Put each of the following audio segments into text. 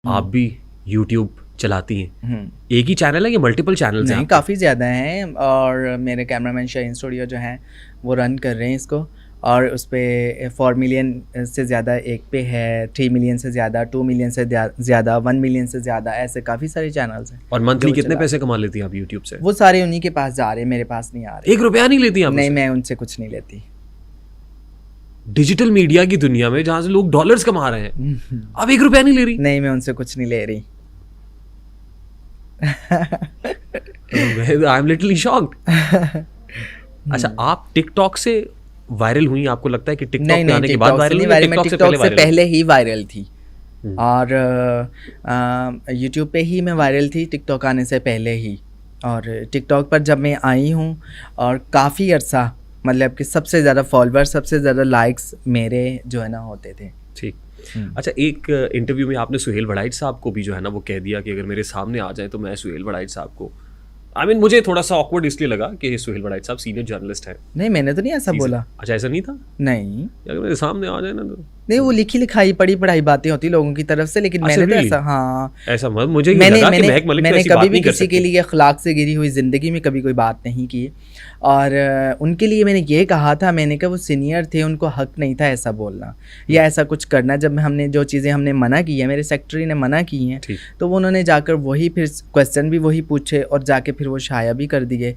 आप भी यूट्यूब चलाती हैं, एक ही चैनल है या मल्टीपल चैनल्स हैं? नहीं, काफ़ी ज़्यादा हैं, और मेरे कैमरामैन शाहीन स्टूडियो जो हैं वो रन कर रहे हैं इसको, और उस पे 4 मिलियन से ज़्यादा एक पे है, 3 मिलियन से ज़्यादा, 2 मिलियन से ज़्यादा, 1 मिलियन से ज़्यादा, ऐसे काफ़ी सारे चैनल्स हैं। और मंथली कितने पैसे कमा लेती हैं आप यूट्यूब से? वो सारे उन्हीं के पास जा रहे हैं, मेरे पास नहीं आ रहे। 1 रुपया नहीं लेती आप? नहीं, मैं उनसे कुछ नहीं लेती। डिजिटल मीडिया की दुनिया में जहां से लोग डॉलर्स कमा रहे हैं, आप 1 रुपया नहीं ले रही? नहीं, मैं उनसे कुछ नहीं ले रही। I am literally shocked. अच्छा, आप टिकटॉक से वायरल हुई, आपको लगता है कि टिकटॉक पे आने के बाद वायरल हुई? मैं टिकटॉक से पहले ही वायरल थी, और यूट्यूब पे ही मैं वायरल थी टिकटॉक आने से पहले ही। और टिकटॉक पर जब मैं आई हूँ, और काफ़ी अर्सा, मतलब कि सबसे ज़्यादा फॉलोअर्स, सबसे ज़्यादा लाइक्स मेरे जो है ना होते थे। ठीक। अच्छा, एक इंटरव्यू में आपने सुहेल वड़ाइच साहब को भी जो है ना वो कह दिया कि अगर मेरे सामने आ जाए तो मैं सुहेल वड़ाइच साहब को, मुझे थोड़ा सा ऑकवर्ड इसलिए लगा कि सुहेल वड़ाइच साहब सीनियर जर्नलिस्ट हैं। नहीं, मैंने तो नहीं ऐसा बोला। अच्छा, ऐसा नहीं था? नहीं, अगर मेरे सामने आ जाए ना तो नहीं, वो लिखी लिखाई पढ़ी पढ़ाई बातें होती लोगों की तरफ से, लेकिन मैंने तो ऐसा, हाँ, ऐसा मत, मुझे ये लगा कि महक मलिक मैंने कभी भी किसी के लिए अखलाक से गिरी हुई ज़िंदगी में कभी कोई बात नहीं की। और उनके लिए मैंने ये कहा था, मैंने कहा वो सीनियर थे, उनको हक नहीं था ऐसा बोलना या ऐसा कुछ करना। जब हमने जो चीज़ें हमने मना की है, मेरे सेक्रेटरी ने मना की हैं, तो वो उन्होंने जाकर वही फिर क्वेश्चन भी वही पूछे और जाके फिर वो शाया भी कर दिए।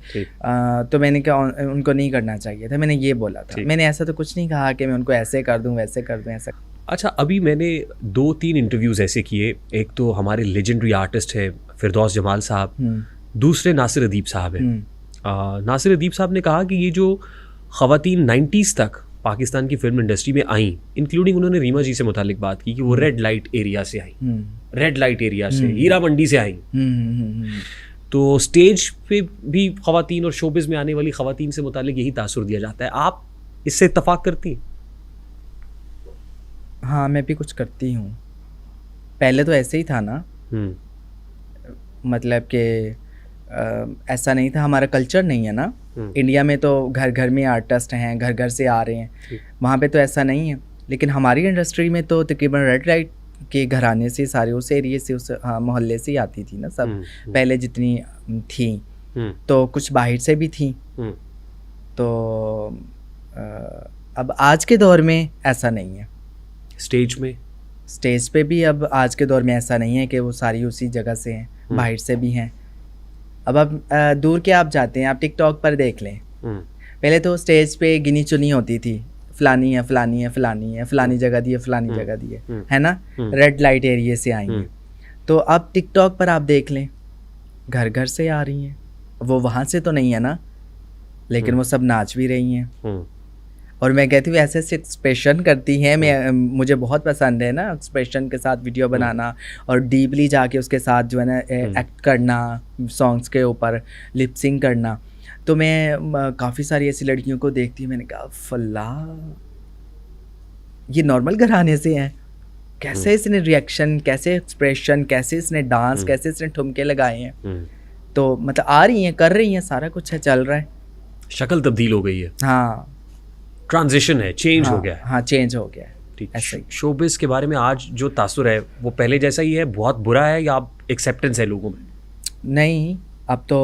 तो मैंने कहा उनको नहीं करना चाहिए था, मैंने ये बोला था। मैंने ऐसा तो कुछ नहीं कहा कि मैं उनको ऐसे कर दूँ, वैसे कर दूँ, ऐसा। अच्छा, अभी मैंने 2-3 इंटरव्यूज़ ऐसे किए, एक तो हमारे लेजेंडरी आर्टिस्ट है फिरदौस जमाल साहब, दूसरे नासिर अदीब साहब हैं। नासिर अदीब साहब ने कहा कि ये जो ख़वातीन 90s तक पाकिस्तान की फिल्म इंडस्ट्री में आई, इंक्लूडिंग उन्होंने रीमा जी से मुतालिक बात की कि वो रेड लाइट एरिया से आई, रेड लाइट एरिया से, हीरा मंडी से आई। तो स्टेज पे भी ख़वातीन और शोबिज़ में आने वाली ख़वातीन से मुतालिक यही तासुर दिया जाता है। आप इससे इत्तफाक करती हैं? हाँ, मैं भी कुछ करती हूँ। पहले तो ऐसे ही था ना, मतलब कि ऐसा नहीं था, हमारा कल्चर नहीं है ना। इंडिया में तो घर घर में आर्टिस्ट हैं, घर घर से आ रहे हैं, वहाँ पे तो ऐसा नहीं है। लेकिन हमारी इंडस्ट्री में तो तकरीबन रेड लाइट के घराने से, सारे उस एरिए से, उस मोहल्ले से ही आती थी ना सब, पहले जितनी थी, तो कुछ बाहर से भी थी। तो अब आज के दौर में ऐसा नहीं है। स्टेज पे भी अब आज के दौर में ऐसा नहीं है कि वो सारी उसी जगह से हैं, बाहर से भी हैं। अब दूर के आप जाते हैं, आप टिकटॉक पर देख लें, पहले तो स्टेज पे गिनी चुनी होती थी, फलानी है, फलानी है, फलानी है, फलानी जगह दी है, फलानी जगह दी है ना, रेड लाइट एरिया से आई हैं। तो अब टिकटॉक पर आप देख लें, घर घर से आ रही हैं, वो वहाँ से तो नहीं है ना, लेकिन वो सब नाच भी रही हैं। और मैं कहती हूँ ऐसे एक्सप्रेशन करती हैं, मुझे बहुत पसंद है ना एक्सप्रेशन के साथ वीडियो बनाना, और डीपली जाके उसके साथ जो है ना एक्ट करना, सॉन्ग्स के ऊपर लिपसिंग करना। तो मैं काफ़ी सारी ऐसी लड़कियों को देखती हूँ, मैंने कहा फल्ला, ये नॉर्मल घराने से हैं, कैसे इसने रिएक्शन, कैसे एक्सप्रेशन, कैसे इसने डांस, कैसे इसने ठुमके लगाए हैं। तो मतलब आ रही हैं, कर रही हैं, सारा कुछ है, चल रहा है, शक्ल तब्दील हो गई है। हाँ, ट्रांजिशन है, चेंज हो गया है। हाँ, चेंज हो गया है। ठीक। शोबिज़ के बारे में आज जो तासुर है वो पहले जैसा ही है, बहुत बुरा है, या अब एक्सेप्टेंस है लोगों में? नहीं, अब तो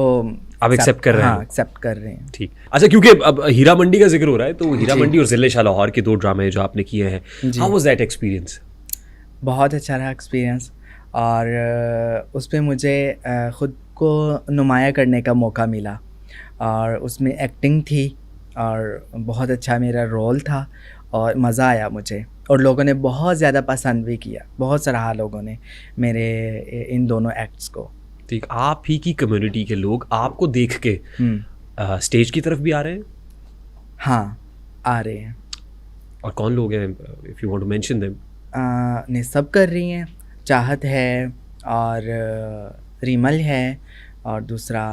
आप एक्सेप्ट कर रहे हैं? हाँ, एक्सेप्ट कर रहे हैं। ठीक। अच्छा, क्योंकि अब हीरा मंडी का जिक्र हो रहा है, तो हीरा मंडी और ज़िले शाह लाहौर के 2 ड्रामे जो आपने किए हैं, हाउ वाज दैट एक्सपीरियंस? बहुत अच्छा रहा एक्सपीरियंस, और उसमें मुझे ख़ुद को नुमाया करने का मौका मिला, और उसमें एक्टिंग थी, और बहुत अच्छा मेरा रोल था, और मज़ा आया मुझे, और लोगों ने बहुत ज़्यादा पसंद भी किया, बहुत सराहा लोगों ने मेरे इन दोनों एक्ट्स को। ठीक। आप ही की कम्युनिटी के लोग आपको देख के स्टेज की तरफ भी आ रहे हैं? हाँ, आ रहे हैं। और कौन लोग हैं, if you want to mention them? ने सब कर रही हैं, चाहत है, और रिमल है, और दूसरा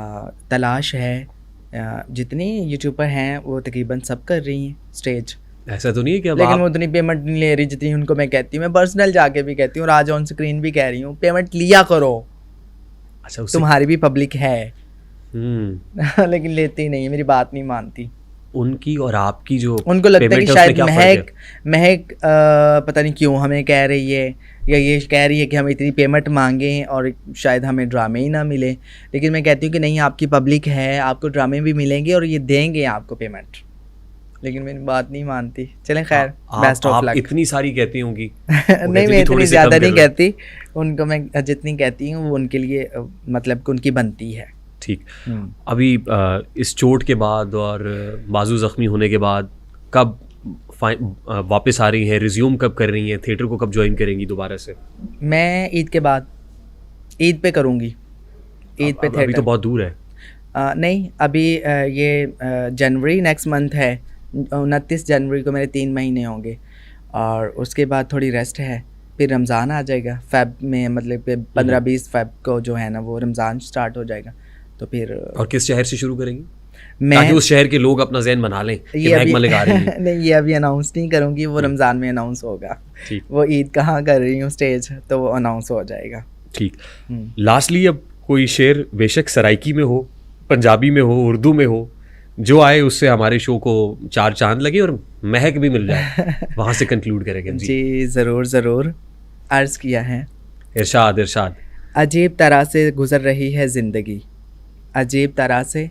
तलाश है, जितने यूट्यूबर हैं वो तकरीबन सब कर रही हैं स्टेज। ऐसा तो नहीं है कि अब लेकिन वो उतनी पेमेंट नहीं ले रही जितनी उनको मैं कहती हूँ, मैं पर्सनल जाके भी कहती हूँ, और आज ऑन स्क्रीन भी कह रही हूँ, पेमेंट लिया करो। अच्छा, तुम्हारी भी पब्लिक है। लेकिन लेती नहीं है, मेरी बात नहीं मानती। उनकी और आपकी जो उनको लगता है payment कि उसमें शायद क्या फर्क है? महक पता नहीं क्यों हमें कह रही है या ये कह रही है कि हम इतनी पेमेंट मांगे और शायद हमें ड्रामे ही ना मिले। लेकिन मैं कहती हूँ कि नहीं, आपकी पब्लिक है, आपको ड्रामे भी मिलेंगे और ये देंगे आपको पेमेंट। लेकिन मेरी बात नहीं मानती। चलें खैर, बेस्ट ऑफ आप लक। इतनी सारी कहती होंगी। नहीं, मैं इतनी ज़्यादा नहीं कहती, उनको मैं जितनी कहती हूँ वो उनके लिए मतलब कि उनकी बनती है। ठीक। अभी इस चोट के बाद और बाजू ज़ख्मी होने के बाद कब वापस आ रही हैं, रिज्यूम कब कर रही हैं, थिएटर को कब ज्वाइन करेंगी दोबारा से? मैं ईद के बाद, ईद पे करूँगी, ईद पे थिएटर। अभी तो बहुत दूर है। नहीं, अभी ये जनवरी नेक्स्ट मंथ है, 29 जनवरी को मेरे 3 महीने होंगे और उसके बाद थोड़ी रेस्ट है। फिर रमज़ान आ जाएगा फ़ेब में, मतलब 15-20 फ़ेब को जो है ना वो रमज़ान स्टार्ट हो जाएगा। तो फिर और किस शहर से शुरू करेंगी मैं, ताकि उस शहर के लोग अपना ज़हन बना लें कि ये महक मलिक आ रही है? नहीं, ये अभी अनाउंस नहीं करूँगी, वो रमज़ान में अनाउंस होगा। ठीक। वो ईद कहाँ कर रही हूँ स्टेज, तो वो अनाउंस हो जाएगा। ठीक। लास्टली अब कोई शेर, बेशक सराइकी में हो, पंजाबी में हो, उर्दू में हो, जो आए उससे हमारे शो को 4 चांद लगे और महक भी मिल जाए, वहाँ से कंक्लूड करेंगे जी। ज़रूर ज़रूर। अर्ज़ किया है। इरशाद इरशाद। अजीब तरह से गुज़र रही है ज़िंदगी, अजीब तरह से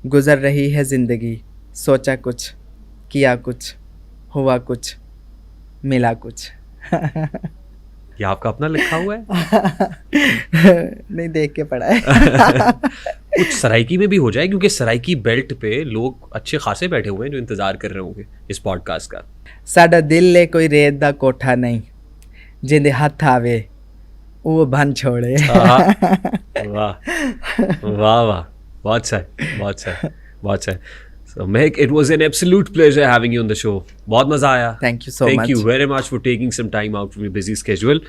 गुज़र रही है ज़िंदगी। सोचा कुछ, किया कुछ, हुआ कुछ, मिला कुछ। ये आपका अपना लिखा हुआ है? नहीं, देख के पढ़ा है। कुछ सराइकी में भी हो जाए, क्योंकि सराइकी बेल्ट पे लोग अच्छे खासे बैठे हुए हैं जो इंतज़ार कर रहे होंगे इस पॉडकास्ट का। साडा दिल ले कोई रेत दा कोठा नहीं, जिंदे हाथ आवे वो बन छोड़े। वाह वाह वाह, बहुत सही, बहुत सही, बहुत सही। So Mehak, it was an absolute pleasure having you on the show. बहुत मजा आया। Thank you so much. Thank you very much for taking some time out from your busy schedule.